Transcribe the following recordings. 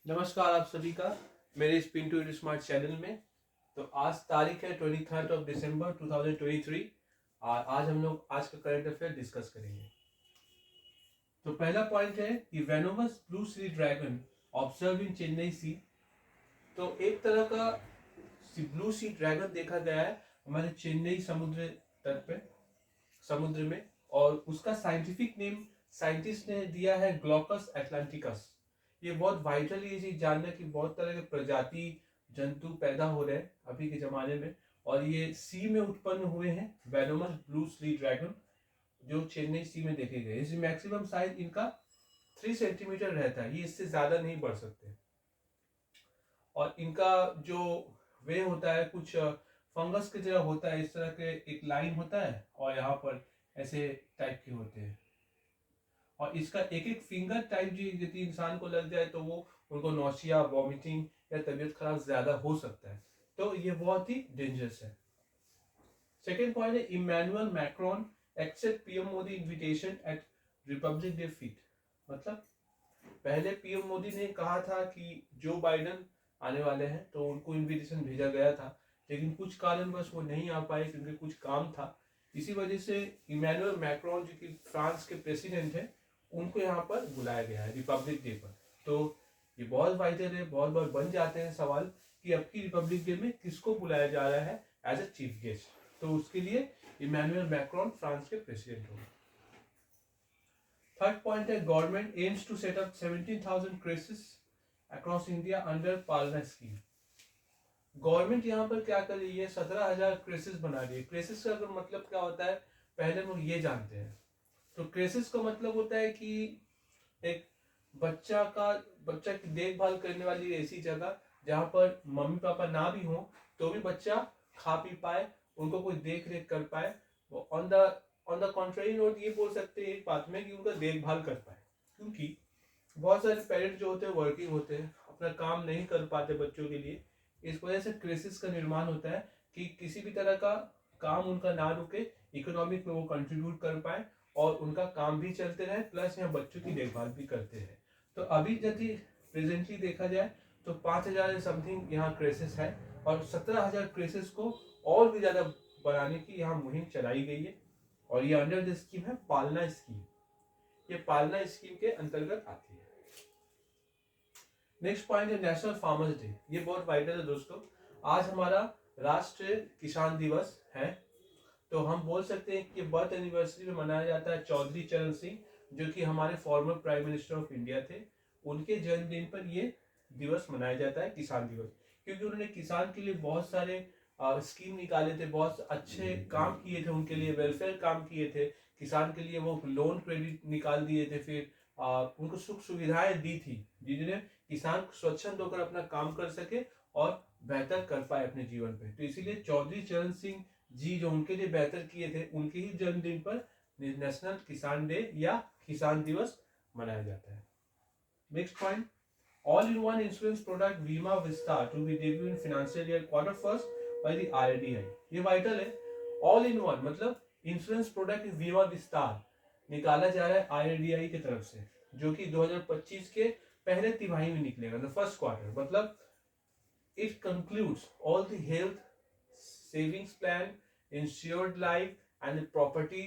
नमस्कार आप सभी का मेरे स्पिन टू स्मार्ट चैनल में। तो आज तारीख है 23 दिसंबर 2023 और आज हम लोग आज का करंट अफेयर डिस्कस करेंगे। तो पहला पॉइंट है कि venomous blue sea dragon observe in Chennai sea. तो एक तरह का ब्लू सी ड्रैगन देखा गया है हमारे चेन्नई समुद्र तट पे, समुद्र में, और उसका साइंटिफिक नेम साइंटिस्ट ने दिया है ग्लॉकस एटलांटिकस। ये बहुत वाइटल ये चीज जानना कि बहुत तरह के प्रजाति जंतु पैदा हो रहे हैं अभी के जमाने में, और ये सी में उत्पन्न हुए हैं। वेनोमस ब्लू सी ड्रैगन जो चेन्नई सी में देखे गए, इस मैक्सिमम साइज इनका 3 सेंटीमीटर रहता है, ये इससे ज्यादा नहीं बढ़ सकते। और इनका जो वे होता है कुछ फंगस की तरह होता है, इस तरह के एक लाइन होता है और यहाँ पर ऐसे टाइप के होते हैं। और इसका एक एक फिंगर टाइप जी यदि इंसान को लग जाए तो वो उनको नौसिया, वॉमिटिंग या तबीयत खराब ज्यादा हो सकता है। तो ये बहुत ही डेंजरस है। सेकेंड पॉइंट है Emmanuel Macron accept PM Modi invitation at Republic Day feat. मतलब पहले पीएम मोदी ने कहा था कि जो बाइडन आने वाले हैं तो उनको इन्विटेशन भेजा गया था, लेकिन कुछ कारणवश वो नहीं आ पाए क्योंकि कुछ काम था। इसी वजह से इमैनुअल मैक्रोन जो कि फ्रांस के प्रेसिडेंट हैं उनको यहाँ पर बुलाया गया है रिपब्लिक डे पर। तो ये बहुत वाइटल है, बहुत बार बन जाते हैं सवाल कि अब की रिपब्लिक डे में किसको बुलाया जा रहा है एज अ चीफ गेस्ट। तो उसके लिए इमैनुअल मैक्रोन फ्रांस के प्रेसिडेंट होंगे। थर्ड पॉइंट है government aims to set up 17,000 creches across India under Palna scheme. Government यहाँ पर क्या कर रही है, 17,000 क्रेसेस बना रही है। क्रेसेस का अगर मतलब क्या होता है पहले हम लोग ये जानते हैं। तो क्रेसेस का मतलब होता है कि एक बच्चा की देखभाल करने वाली ऐसी जगह जहाँ पर मम्मी पापा ना भी हो तो भी बच्चा खा पी पाए, उनको कोई देख रेख कर पाए। ऑन द कॉन्ट्रेरी नोट ये बोल सकते हैं एक बात में कि उनका देखभाल कर पाए, क्योंकि बहुत सारे पेरेंट्स जो होते हैं वर्किंग होते हैं, अपना काम नहीं कर पाते बच्चों के लिए। इस वजह से क्रेसेस का निर्माण होता है कि किसी भी तरह का काम उनका ना रुके, इकोनॉमिक में वो कंट्रीब्यूट कर पाए और उनका काम भी चलते रहे, प्लस यहाँ बच्चों की देखभाल भी करते हैं। तो अभी यदि प्रेजेंटली देखा जाए तो 5,000 समथिंग यहाँ क्रेसेस है और 17,000 क्रेसेस को और भी ज्यादा बनाने की यहाँ मुहिम चलाई गई है। और ये अंडर द स्कीम है पालना स्कीम, ये पालना स्कीम के अंतर्गत आती है। नेक्स्ट पॉइंट है नेशनल फार्मर्स डे। ये बहुत वाइटल है दोस्तों। आज हमारा राष्ट्रीय किसान दिवस है। तो हम बोल सकते हैं कि बर्थ एनिवर्सरी में मनाया जाता है चौधरी चरण सिंह, जो कि हमारे former prime minister of India थे। उनके जन्मदिन पर ये दिवस मनाया जाता है किसान दिवस, क्योंकि उन्होंने किसान के लिए बहुत सारे स्कीम निकाले थे, बहुत अच्छे काम किए थे, उनके लिए वेलफेयर काम किए थे। किसान के लिए वो लोन क्रेडिट निकाल दिए थे, फिर उनको सुख सुविधाएं दी थी जिन्हें किसान स्वच्छंद होकर अपना काम कर सके और बेहतर कर पाए अपने जीवन पे। तो इसीलिए चौधरी चरण सिंह जी जो उनके लिए बेहतर किए थे, उनके ही जन्मदिन पर नेशनल किसान डे या किसान दिवस मनाया जाता है। Next point, all in one insurance product Bima Vistaar to be debut in financial year quarter first by the RDI. ये वाइटल है। ऑल इन वन मतलब इंश्योरेंस प्रोडक्ट बीमा विस्तार निकाला जा रहा है आरडीआई की तरफ से, जो कि 2025 के पहले तिमाही में निकलेगा, द फर्स्ट क्वार्टर। मतलब it concludes all the health savings plan, insured life and property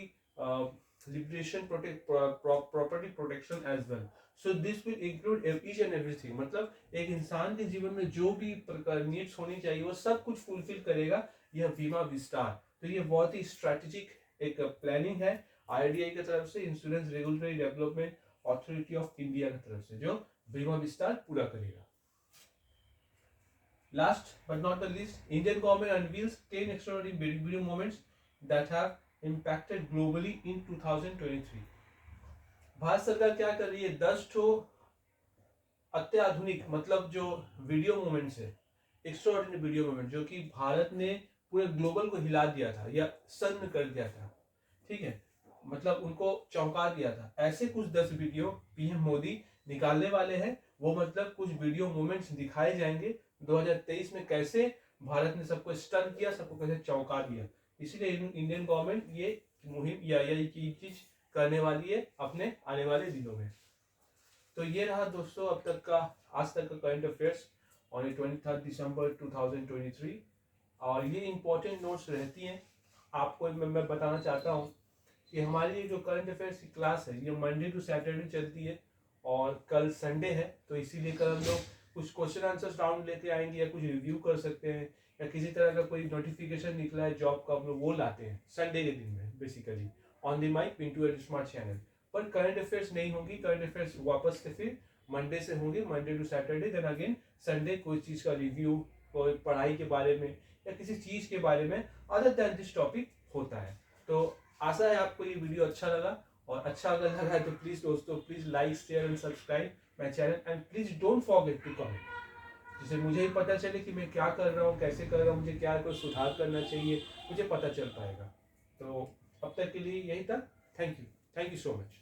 liberation property protection as well. So this will include each and everything। मतलब एक इंसान के जीवन में जो भी प्रकार नीड्स होनी चाहिए वो सब कुछ फुलफिल करेगा यह बीमा विस्तार। तो ये बहुत ही स्ट्रेटेजिक एक प्लानिंग है आरडीआई की तरफ से, insurance regulatory development authority of India की तरफ से, जो बीमा विस्तार पूरा करेगा। Last but not the least, Indian government unveils 10 extraordinary video moments that have impacted globally in 2023। Bharat सरकार क्या कर रही है, 10 ठो अत्याधुनिक मतलब जो वीडियो मोमेंट्स है, एक्स्ट्राऑर्डिनरी वीडियो मोमेंट, जो कि भारत ने पूरे ग्लोबल को हिला दिया था या सन्न कर दिया था, ठीक है, मतलब उनको चौंका दिया था। ऐसे कुछ 10 वीडियो पीएम मोदी निकालने वाले हैं। वो मतलब कुछ वीडियो मोमेंट्स दिखाए जाएंगे 2023 में, कैसे भारत ने सबको स्टन किया, सबको कैसे चौंका दिया। इसीलिए इंडियन गवर्नमेंट ये मुहिम या ये चीज करने वाली है अपने आने वाले दिनों में। तो ये रहा दोस्तों अब तक का आज तक का करंट अफेयर्स ऑन 23 दिसंबर 2023। और ये इंपॉर्टेंट नोट्स रहती हैं। आपको मैं बताना चाहता हूँ कि हमारी जो करंट अफेयर्स की क्लास है ये मंडे टू सैटरडे चलती है और कल संडे है, तो इसीलिए कल हम लोग कुछ क्वेश्चन आंसर राउंड लेके आएंगे या कुछ रिव्यू कर सकते हैं या किसी तरह का कोई नोटिफिकेशन निकला है जॉब का हम लोग वो लाते हैं संडे के दिन में basically on the mic Pintu ad smart channel पर। करंट अफेयर्स नहीं होंगी, करंट अफेयर्स वापस से फिर मंडे से होंगे, Monday to Saturday, then again Sunday कोई चीज़ का रिव्यू, कोई पढ़ाई के बारे में या किसी चीज़ के बारे में अदर दैन दिस टॉपिक होता है। तो आशा है आपको ये वीडियो अच्छा लगा, और अच्छा अगर लगा है तो प्लीज़ दोस्तों please like share and subscribe my channel and please don't forget to comment, जिससे मुझे ही पता चले कि मैं क्या कर रहा हूँ, कैसे कर रहा हूँ, मुझे क्या कोई सुधार करना चाहिए, मुझे पता चल पाएगा। तो अब तक के लिए यही था। Thank you so much.